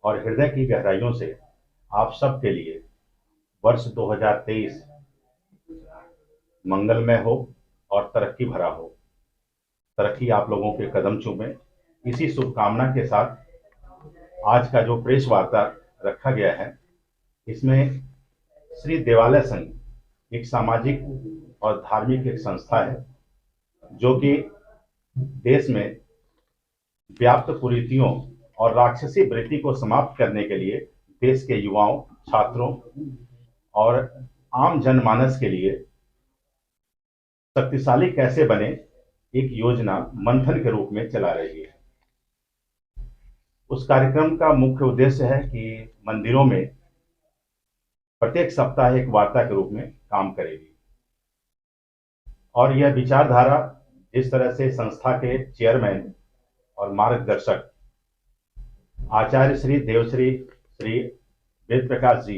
और हृदय की गहराइयों से आप सबके लिए वर्ष 2023 मंगलमय हो और तरक्की भरा हो। तरक्की आप लोगों के कदम चूमे। इसी शुभकामना के साथ आज का जो प्रेस वार्ता रखा गया है, इसमें श्री देवालय संघ एक सामाजिक और धार्मिक एक संस्था है जो कि देश में व्याप्त कुरीतियों और राक्षसी वृत्ति को समाप्त करने के लिए देश के युवाओं, छात्रों और आम जनमानस के लिए शक्तिशाली कैसे बने एक योजना मंथन के रूप में चला रही है। उस कार्यक्रम का मुख्य उद्देश्य है कि मंदिरों में प्रत्येक सप्ताह एक वार्ता के रूप में काम करेगी और यह विचारधारा जिस तरह से संस्था के चेयरमैन और मार्गदर्शक आचार्य श्री देवश्री श्री वेद प्रकाश जी,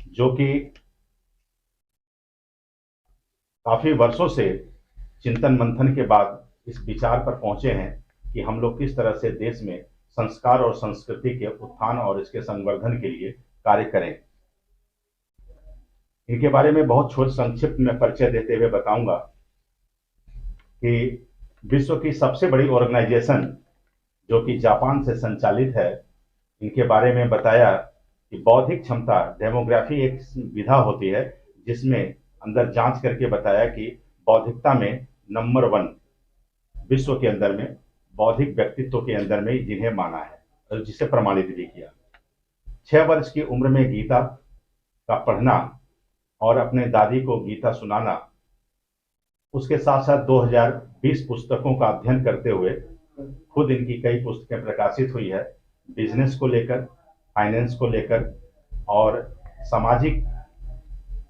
जो कि काफी वर्षों से चिंतन मंथन के बाद इस विचार पर पहुंचे हैं कि हम लोग किस तरह से देश में संस्कार और संस्कृति के उत्थान और इसके संवर्धन के लिए कार्य करें। इनके बारे में बहुत छोट संक्षिप्त में परिचय देते हुए बताऊंगा कि विश्व की सबसे बड़ी ऑर्गेनाइजेशन जो कि जापान से संचालित है, इनके बारे में बताया कि बौद्धिक क्षमता डेमोग्राफी एक विधा होती है जिसमें अंदर जांच करके बताया कि बौद्धिकता में नंबर 1 विश्व के अंदर में बौद्धिक व्यक्तित्व के अंदर में जिन्हें माना है और जिसे प्रमाणित भी किया। 6 वर्ष की उम्र में गीता का पढ़ना और अपने दादी को गीता सुनाना, उसके साथ साथ 2020 पुस्तकों का अध्ययन करते हुए खुद इनकी कई पुस्तकें प्रकाशित हुई है, बिजनेस को लेकर, फाइनेंस को लेकर और सामाजिक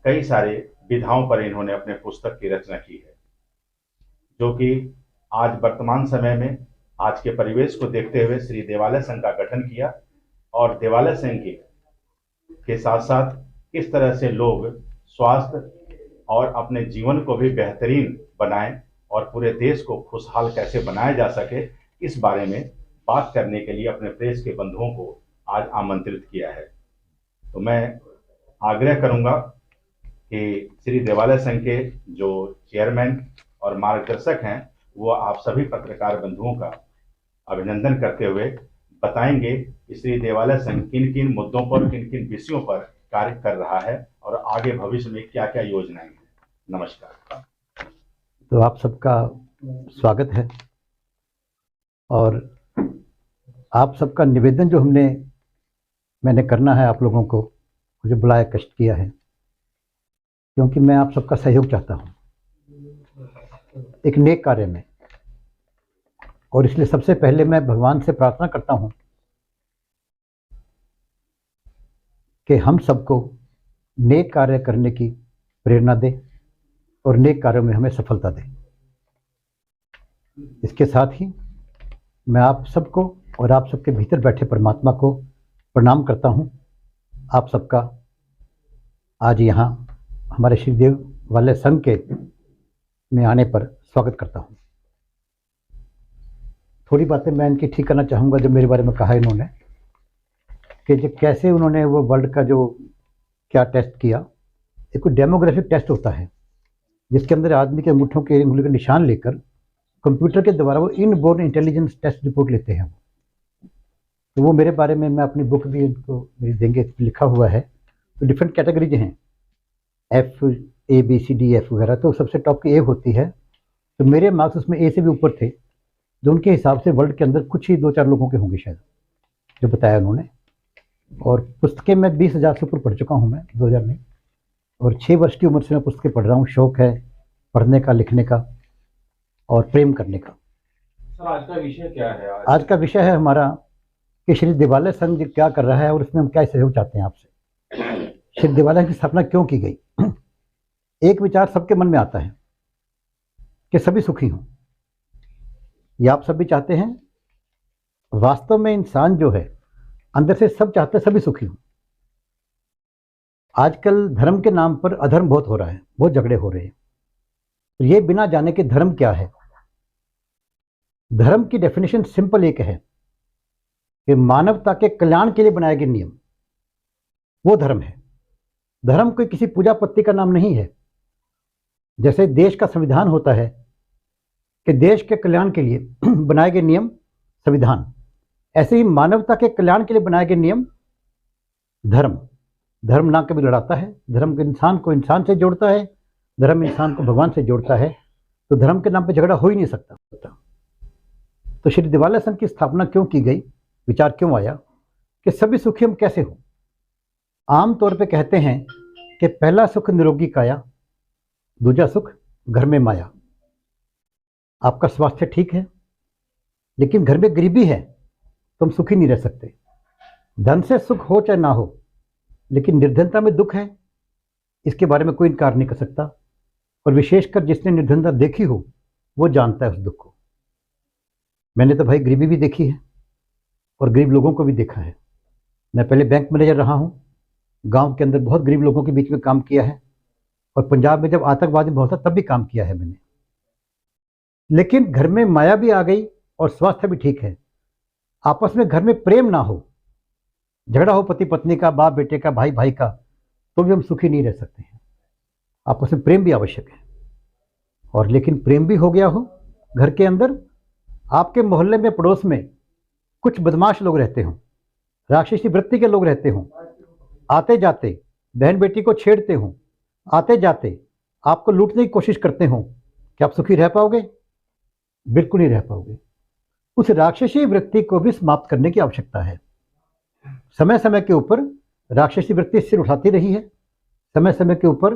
कई सारे विधाओं पर इन्होंने अपने पुस्तक की रचना की है, जो कि आज वर्तमान समय में आज के परिवेश को देखते हुए श्री देवालय संघ का गठन किया और देवालय संघ के साथ साथ किस तरह से लोग स्वास्थ्य और अपने जीवन को भी बेहतरीन बनाएं और पूरे देश को खुशहाल कैसे बनाया जा सके, इस बारे में बात करने के लिए अपने प्रेस के बंधुओं को आज आमंत्रित किया है। तो मैं आग्रह करूंगा कि श्री देवालय संघ के जो चेयरमैन और मार्गदर्शक हैं वो आप सभी पत्रकार बंधुओं का अभिनंदन करते हुए बताएंगे कि श्री देवालय संघ किन किन मुद्दों पर, किन किन विषयों पर कार्य कर रहा है और आगे भविष्य में क्या क्या योजनाएं हैं। नमस्कार। तो आप सबका स्वागत है और आप सबका निवेदन जो मैंने करना है आप लोगों को, मुझे बुलाया, कष्ट किया है, क्योंकि मैं आप सबका सहयोग चाहता हूँ एक नेक कार्य में। और इसलिए सबसे पहले मैं भगवान से प्रार्थना करता हूँ कि हम सबको नेक कार्य करने की प्रेरणा दे और नेक कार्यों में हमें सफलता दे। इसके साथ ही मैं आप सबको और आप सबके भीतर बैठे परमात्मा को प्रणाम करता हूँ। आप सबका आज यहाँ हमारे श्री देवालय संघ के में आने पर स्वागत करता हूँ। थोड़ी बातें मैं इनकी ठीक करना चाहूँगा जो मेरे बारे में कहा इन्होंने, कि जो कैसे उन्होंने वो वर्ल्ड का जो क्या टेस्ट किया। एक कोई डेमोग्राफिक टेस्ट होता है जिसके अंदर आदमी के अंगूठों के उंगली का निशान लेकर कंप्यूटर के द्वारा वो इनबोर्न इंटेलिजेंस टेस्ट रिपोर्ट लेते हैं। तो वो मेरे बारे में, मैं अपनी बुक भी इनको देंगे, लिखा हुआ है। तो डिफरेंट कैटेगरीज हैं, ABCDF वगैरह। तो सबसे टॉप की A होती है। तो मेरे मार्क्स उसमें A से भी ऊपर थे, जो उनके हिसाब से वर्ल्ड के अंदर कुछ ही 2-4 लोगों के होंगे शायद, जो बताया उन्होंने। और पुस्तकें मैं 20,000 से ऊपर पढ़ चुका हूँ मैं 2000 में, और 6 वर्ष की उम्र से मैं पुस्तकें पढ़ रहा हूँ। शौक है पढ़ने का, लिखने का और प्रेम करने का। सर, आज का विषय क्या है? आज का विषय है हमारा कि श्री देवालय संघ क्या कर रहा है और इसमें हम क्या सहयोग चाहते हैं आपसे। श्री देवालय की स्थापना क्यों की गई? एक विचार सबके मन में आता है कि सभी सुखी हों। ये आप सभी चाहते हैं। वास्तव में इंसान जो है अंदर से सब चाहते हैं सभी सुखी हों। आजकल धर्म के नाम पर अधर्म बहुत हो रहा है, बहुत झगड़े हो रहे हैं। तो ये बिना जाने के धर्म क्या है। धर्म की डेफिनेशन सिंपल एक है कि मानवता के कल्याण के लिए बनाए गए नियम, वो धर्म है। धर्म कोई किसी पूजा पत्ती का नाम नहीं है। जैसे देश का संविधान होता है कि देश के कल्याण के लिए बनाए गए नियम संविधान, ऐसे ही मानवता के कल्याण के लिए बनाए गए नियम धर्म। धर्म ना कभी लड़ाता है, धर्म इंसान को इंसान से जोड़ता है, धर्म इंसान को भगवान से जोड़ता है। तो धर्म के नाम पे झगड़ा हो ही नहीं सकता। तो श्री दिवालिया संघ की स्थापना क्यों की गई, विचार क्यों आया कि सभी सुखी हम कैसे हो। आमतौर पे कहते हैं कि पहला सुख निरोगी काया, दूजा सुख घर में माया। आपका स्वास्थ्य ठीक है लेकिन घर में गरीबी है तो हम सुखी नहीं रह सकते। धन से सुख हो चाहे ना हो, लेकिन निर्धनता में दुख है, इसके बारे में कोई इनकार नहीं कर सकता। और विशेषकर जिसने निर्धनता देखी हो वो जानता है उस दुख को। मैंने तो भाई गरीबी भी देखी है और गरीब लोगों को भी देखा है। मैं पहले बैंक मैनेजर रहा हूँ, गांव के अंदर बहुत गरीब लोगों के बीच में काम किया है, और पंजाब में जब आतंकवादी बहुत था तब भी काम किया है मैंने। लेकिन घर में माया भी आ गई और स्वास्थ्य भी ठीक है, आपस में घर में प्रेम ना हो, झगड़ा हो पति पत्नी का, बाप बेटे का, भाई भाई का, तो भी हम सुखी नहीं रह सकते हैं। आपस में प्रेम भी आवश्यक है। और लेकिन प्रेम भी हो गया हो घर के अंदर, आपके मोहल्ले में पड़ोस में कुछ बदमाश लोग रहते हों, राक्षसी वृत्ति के लोग रहते हों, आते जाते बहन बेटी को छेड़ते हों, आते जाते आपको लूटने की कोशिश करते हों, क्या आप सुखी रह पाओगे? बिल्कुल नहीं रह पाओगे। उस राक्षसी वृत्ति को भी समाप्त करने की आवश्यकता है। समय समय के ऊपर राक्षसी वृत्ति सिर उठाती रही है, समय समय के ऊपर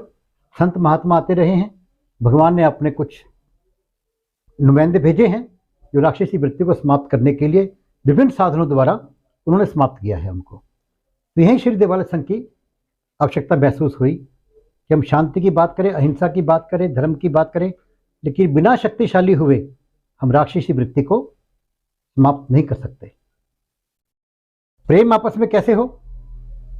संत महात्मा आते रहे हैं, भगवान ने अपने कुछ नुमाइंदे भेजे हैं जो राक्षसी वृत्ति को समाप्त करने के लिए विभिन्न साधनों द्वारा उन्होंने समाप्त किया है हमको। तो यही श्री दिवालिया संघ की आवश्यकता महसूस हुई कि हम शांति की बात करें, अहिंसा की बात करें, धर्म की बात करें, लेकिन बिना शक्तिशाली हुए हम राक्षसी वृत्ति को समाप्त नहीं कर सकते। प्रेम आपस में कैसे हो?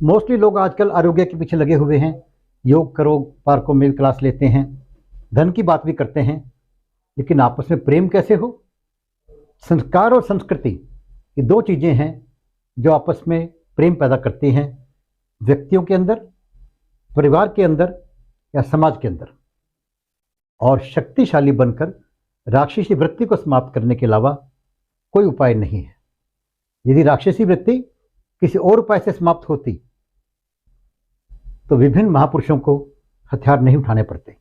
मोस्टली लोग आजकल आरोग्य के पीछे लगे हुए हैं, योग करो, पार्कों में क्लास लेते हैं, धन की बात भी करते हैं, लेकिन आपस में प्रेम कैसे हो? संस्कार और संस्कृति ये दो चीजें हैं जो आपस में प्रेम पैदा करती हैं, व्यक्तियों के अंदर, परिवार के अंदर या समाज के अंदर। और शक्तिशाली बनकर राक्षसी वृत्ति को समाप्त करने के अलावा कोई उपाय नहीं है। यदि राक्षसी वृत्ति किसी और उपाय से समाप्त होती तो विभिन्न महापुरुषों को हथियार नहीं उठाने पड़ते।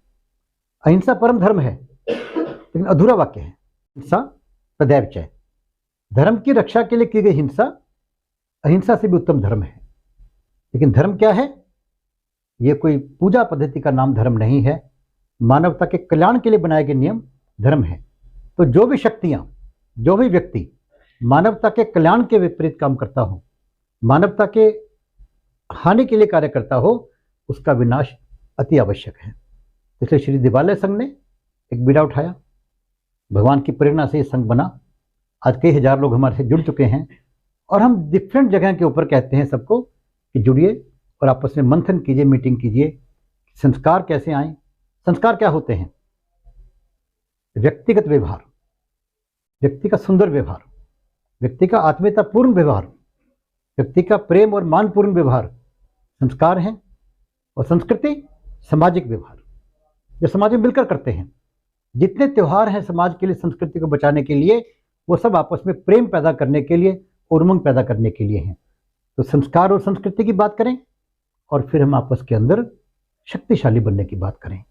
अहिंसा परम धर्म है, लेकिन अधूरा वाक्य है। हिंसा सदैव चय। धर्म की रक्षा के लिए की गई हिंसा अहिंसा से भी उत्तम धर्म है। लेकिन धर्म क्या है? यह कोई पूजा पद्धति का नाम धर्म नहीं है। मानवता के कल्याण के लिए बनाए गए नियम धर्म है। तो जो भी शक्तियां, जो भी व्यक्ति मानवता के कल्याण के विपरीत काम करता हो, मानवता के हानि के लिए कार्य करता हो, उसका विनाश अति आवश्यक है। इसलिए श्री दिवालिया संघ ने एक बीड़ा उठाया, भगवान की प्रेरणा से ये संघ बना। आज कई हजार लोग हमारे से जुड़ चुके हैं और हम डिफरेंट जगह के ऊपर कहते हैं सबको कि जुड़िए और आपस में मंथन कीजिए, मीटिंग कीजिए। संस्कार कैसे आए? संस्कार क्या होते हैं? व्यक्तिगत व्यवहार, व्यक्ति का सुंदर व्यवहार, व्यक्ति का आत्मीयतापूर्ण व्यवहार, व्यक्ति का प्रेम और मानपूर्ण व्यवहार संस्कार हैं। और संस्कृति सामाजिक व्यवहार, जो समाज में मिलकर करते हैं। जितने त्यौहार हैं समाज के लिए, संस्कृति को बचाने के लिए, वो सब आपस में प्रेम पैदा करने के लिए और उमंग पैदा करने के लिए हैं। तो संस्कार और संस्कृति की बात करें और फिर हम आपस के अंदर शक्तिशाली बनने की बात करें।